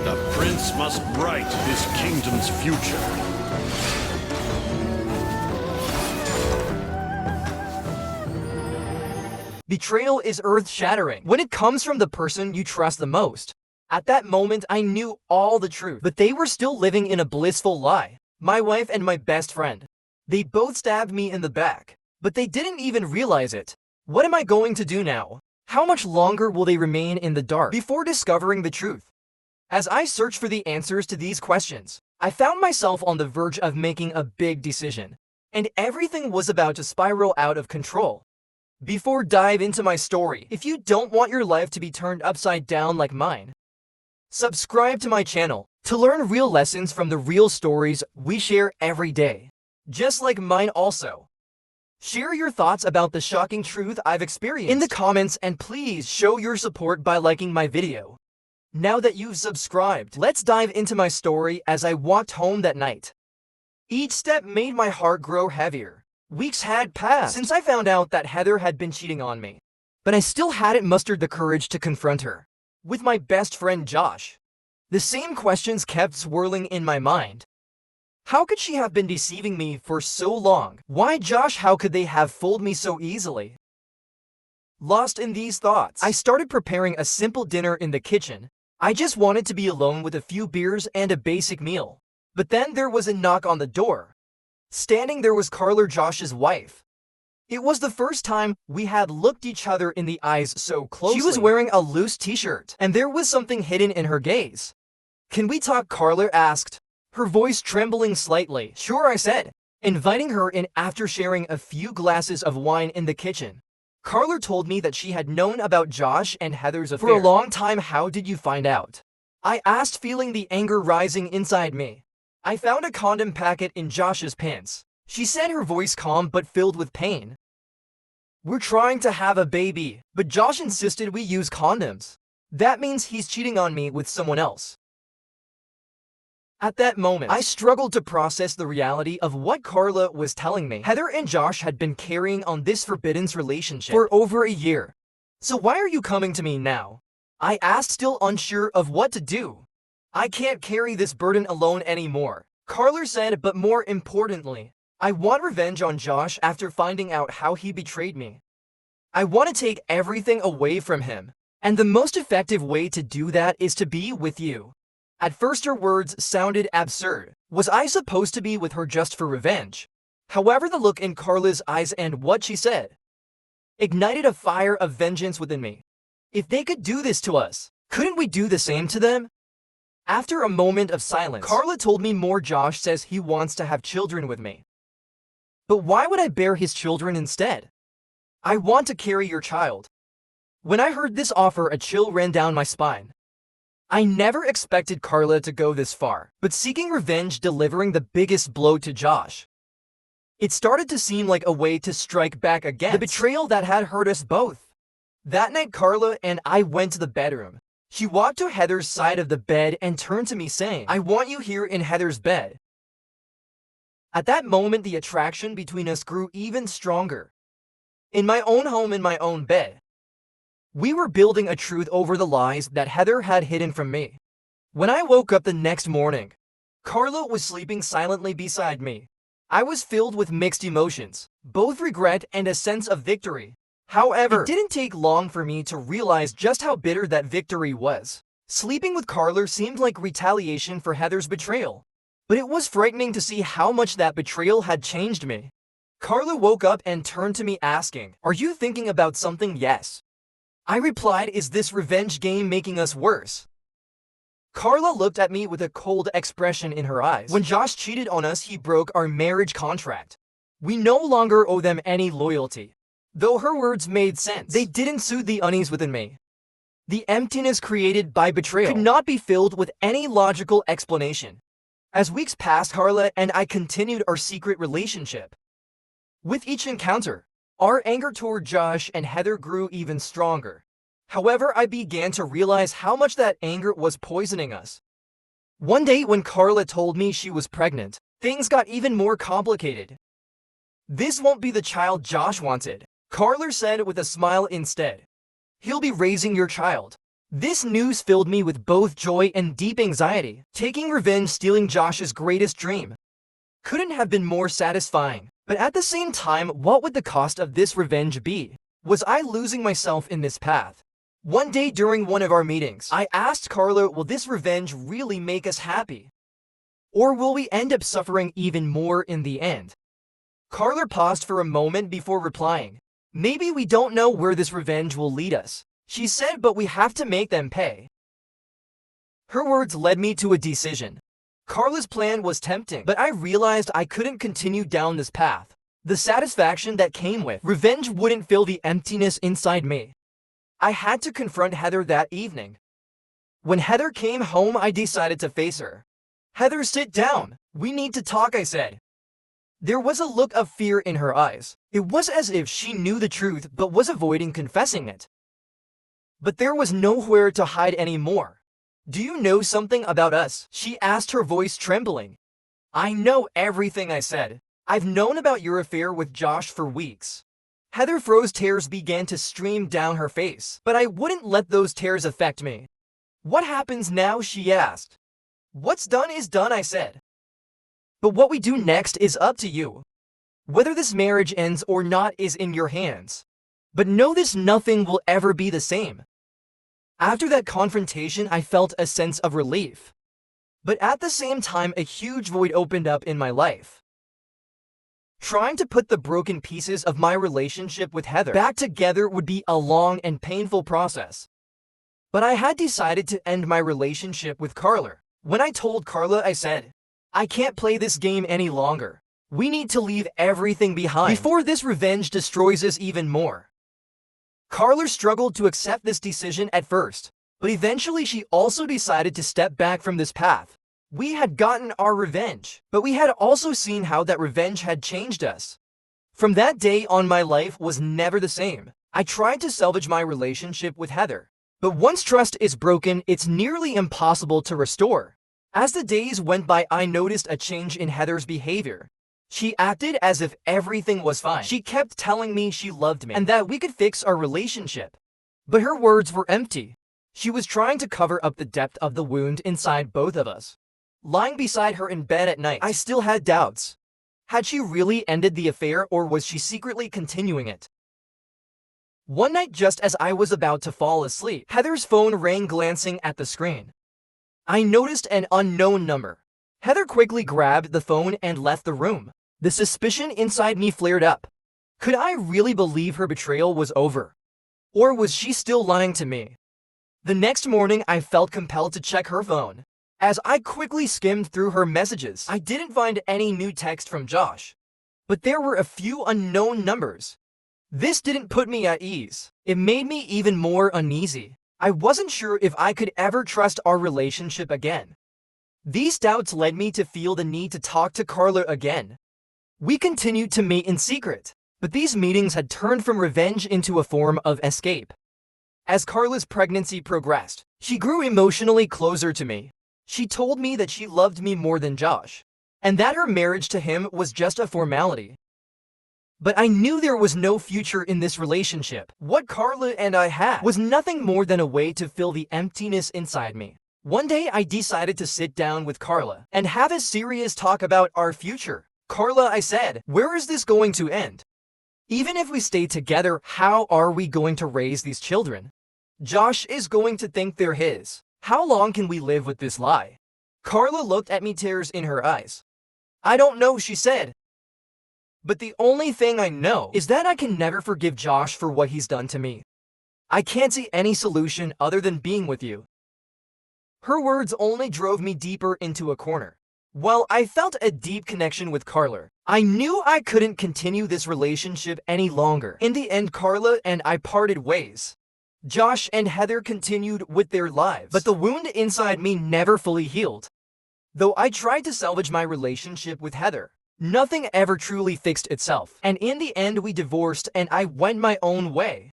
The prince must write his kingdom's future. Betrayal is earth-shattering when it comes from the person you trust the most. At that moment, I knew all the truth, but they were still living in a blissful lie. My wife and my best friend. They both stabbed me in the back, but they didn't even realize it. What am I going to do now? How much longer will they remain in the dark before discovering the truth? As I searched for the answers to these questions, I found myself on the verge of making a big decision, and everything was about to spiral out of control. Before dive into my story, if you don't want your life to be turned upside down like mine, subscribe to my channel to learn real lessons from the real stories we share every day. Just like mine also. Share your thoughts about the shocking truth I've experienced in the comments, and please show your support by liking my video. Now that you've subscribed, let's dive into my story as I walked home that night. Each step made my heart grow heavier. Weeks had passed since I found out that Heather had been cheating on me, but I still hadn't mustered the courage to confront her. With my best friend Josh, the same questions kept swirling in my mind. How could she have been deceiving me for so long? Why Josh? How could they have fooled me so easily? Lost in these thoughts, I started preparing a simple dinner in the kitchen. I just wanted to be alone with a few beers and a basic meal. But then there was a knock on the door. Standing there was Carla, Josh's wife. It was the first time we had looked each other in the eyes so closely. She was wearing a loose t-shirt, and there was something hidden in her gaze. "Can we talk?" Carla asked, her voice trembling slightly. "Sure," I said, inviting her in after sharing a few glasses of wine in the kitchen. Carla told me that she had known about Josh and Heather's affair for a long time. "How did you find out?" I asked, feeling the anger rising inside me. "I found a condom packet in Josh's pants," she said, her voice calm but filled with pain. "We're trying to have a baby, but Josh insisted we use condoms. That means he's cheating on me with someone else." At that moment, I struggled to process the reality of what Carla was telling me. Heather and Josh had been carrying on this forbidden relationship for over a year. "So why are you coming to me now?" I asked, still unsure of what to do. "I can't carry this burden alone anymore," Carla said, "but more importantly, I want revenge on Josh after finding out how he betrayed me. I want to take everything away from him, and the most effective way to do that is to be with you." At first her words sounded absurd. Was I supposed to be with her just for revenge? However, the look in Carla's eyes and what she said ignited a fire of vengeance within me. If they could do this to us, couldn't we do the same to them? After a moment of silence, Carla told me more. "Josh says he wants to have children with me. But why would I bear his children instead? I want to carry your child." When I heard this offer, a chill ran down my spine. I never expected Carla to go this far, but seeking revenge, delivering the biggest blow to Josh. It started to seem like a way to strike back against the betrayal that had hurt us both. That night, Carla and I went to the bedroom. She walked to Heather's side of the bed and turned to me saying, "I want you here in Heather's bed." At that moment, the attraction between us grew even stronger. In my own home, in my own bed, we were building a truth over the lies that Heather had hidden from me. When I woke up the next morning, Carla was sleeping silently beside me. I was filled with mixed emotions, both regret and a sense of victory. However, it didn't take long for me to realize just how bitter that victory was. Sleeping with Carla seemed like retaliation for Heather's betrayal, but it was frightening to see how much that betrayal had changed me. Carla woke up and turned to me asking, "Are you thinking about something?" "Yes." I replied, "Is this revenge game making us worse?" Carla looked at me with a cold expression in her eyes. "When Josh cheated on us, he broke our marriage contract. We no longer owe them any loyalty." Though her words made sense, they didn't soothe the unease within me. The emptiness created by betrayal could not be filled with any logical explanation. As weeks passed, Carla and I continued our secret relationship. With each encounter, our anger toward Josh and Heather grew even stronger. However, I began to realize how much that anger was poisoning us. One day, when Carla told me she was pregnant, things got even more complicated. "This won't be the child Josh wanted," Carla said with a smile instead. "He'll be raising your child." This news filled me with both joy and deep anxiety. Taking revenge, stealing Josh's greatest dream, couldn't have been more satisfying. But at the same time, what would the cost of this revenge be? Was I losing myself in this path? One day during one of our meetings, I asked Carla, will this revenge really make us happy? Or will we end up suffering even more in the end? Carla paused for a moment before replying. Maybe we don't know where this revenge will lead us, she said, but we have to make them pay. Her words led me to a decision. Carla's plan was tempting, but I realized I couldn't continue down this path. The satisfaction that came with revenge wouldn't fill the emptiness inside me. I had to confront Heather that evening. When Heather came home, I decided to face her. Heather, sit down. We need to talk, I said. There was a look of fear in her eyes. It was as if she knew the truth but was avoiding confessing it. But there was nowhere to hide anymore. Do you know something about us? She asked, her voice trembling. I know everything, I said. I've known about your affair with Josh for weeks. Heather froze. Tears began to stream down her face, but I wouldn't let those tears affect me. What happens now? She asked. What's done is done, I said. But what we do next is up to you. Whether this marriage ends or not is in your hands. But know this, nothing will ever be the same. After that confrontation, I felt a sense of relief. But at the same time, a huge void opened up in my life. Trying to put the broken pieces of my relationship with Heather back together would be a long and painful process. But I had decided to end my relationship with Carla. When I told Carla, I said, I can't play this game any longer. We need to leave everything behind before this revenge destroys us even more. Carla struggled to accept this decision at first, but eventually she also decided to step back from this path. We had gotten our revenge, but we had also seen how that revenge had changed us. From that day on, my life was never the same. I tried to salvage my relationship with Heather, but once trust is broken, it's nearly impossible to restore. As the days went by, I noticed a change in Heather's behavior. She acted as if everything was fine. She kept telling me she loved me and that we could fix our relationship. But her words were empty. She was trying to cover up the depth of the wound inside both of us. Lying beside her in bed at night, I still had doubts. Had she really ended the affair, or was she secretly continuing it? One night, just as I was about to fall asleep, Heather's phone rang. Glancing at the screen, I noticed an unknown number. Heather quickly grabbed the phone and left the room. The suspicion inside me flared up. Could I really believe her betrayal was over? Or was she still lying to me? The next morning, I felt compelled to check her phone. As I quickly skimmed through her messages, I didn't find any new text from Josh. But there were a few unknown numbers. This didn't put me at ease. It made me even more uneasy. I wasn't sure if I could ever trust our relationship again. These doubts led me to feel the need to talk to Carla again. We continued to meet in secret, but these meetings had turned from revenge into a form of escape. As Carla's pregnancy progressed, she grew emotionally closer to me. She told me that she loved me more than Josh, and that her marriage to him was just a formality. But I knew there was no future in this relationship. What Carla and I had was nothing more than a way to fill the emptiness inside me. One day, I decided to sit down with Carla and have a serious talk about our future. Carla, I said, where is this going to end? Even if we stay together, how are we going to raise these children? Josh is going to think they're his. How long can we live with this lie? Carla looked at me, tears in her eyes. I don't know, she said. But the only thing I know is that I can never forgive Josh for what he's done to me. I can't see any solution other than being with you. Her words only drove me deeper into a corner. While I felt a deep connection with Carla, I knew I couldn't continue this relationship any longer. In the end, Carla and I parted ways. Josh and Heather continued with their lives, but the wound inside me never fully healed. Though I tried to salvage my relationship with Heather, nothing ever truly fixed itself. And in the end, we divorced and I went my own way.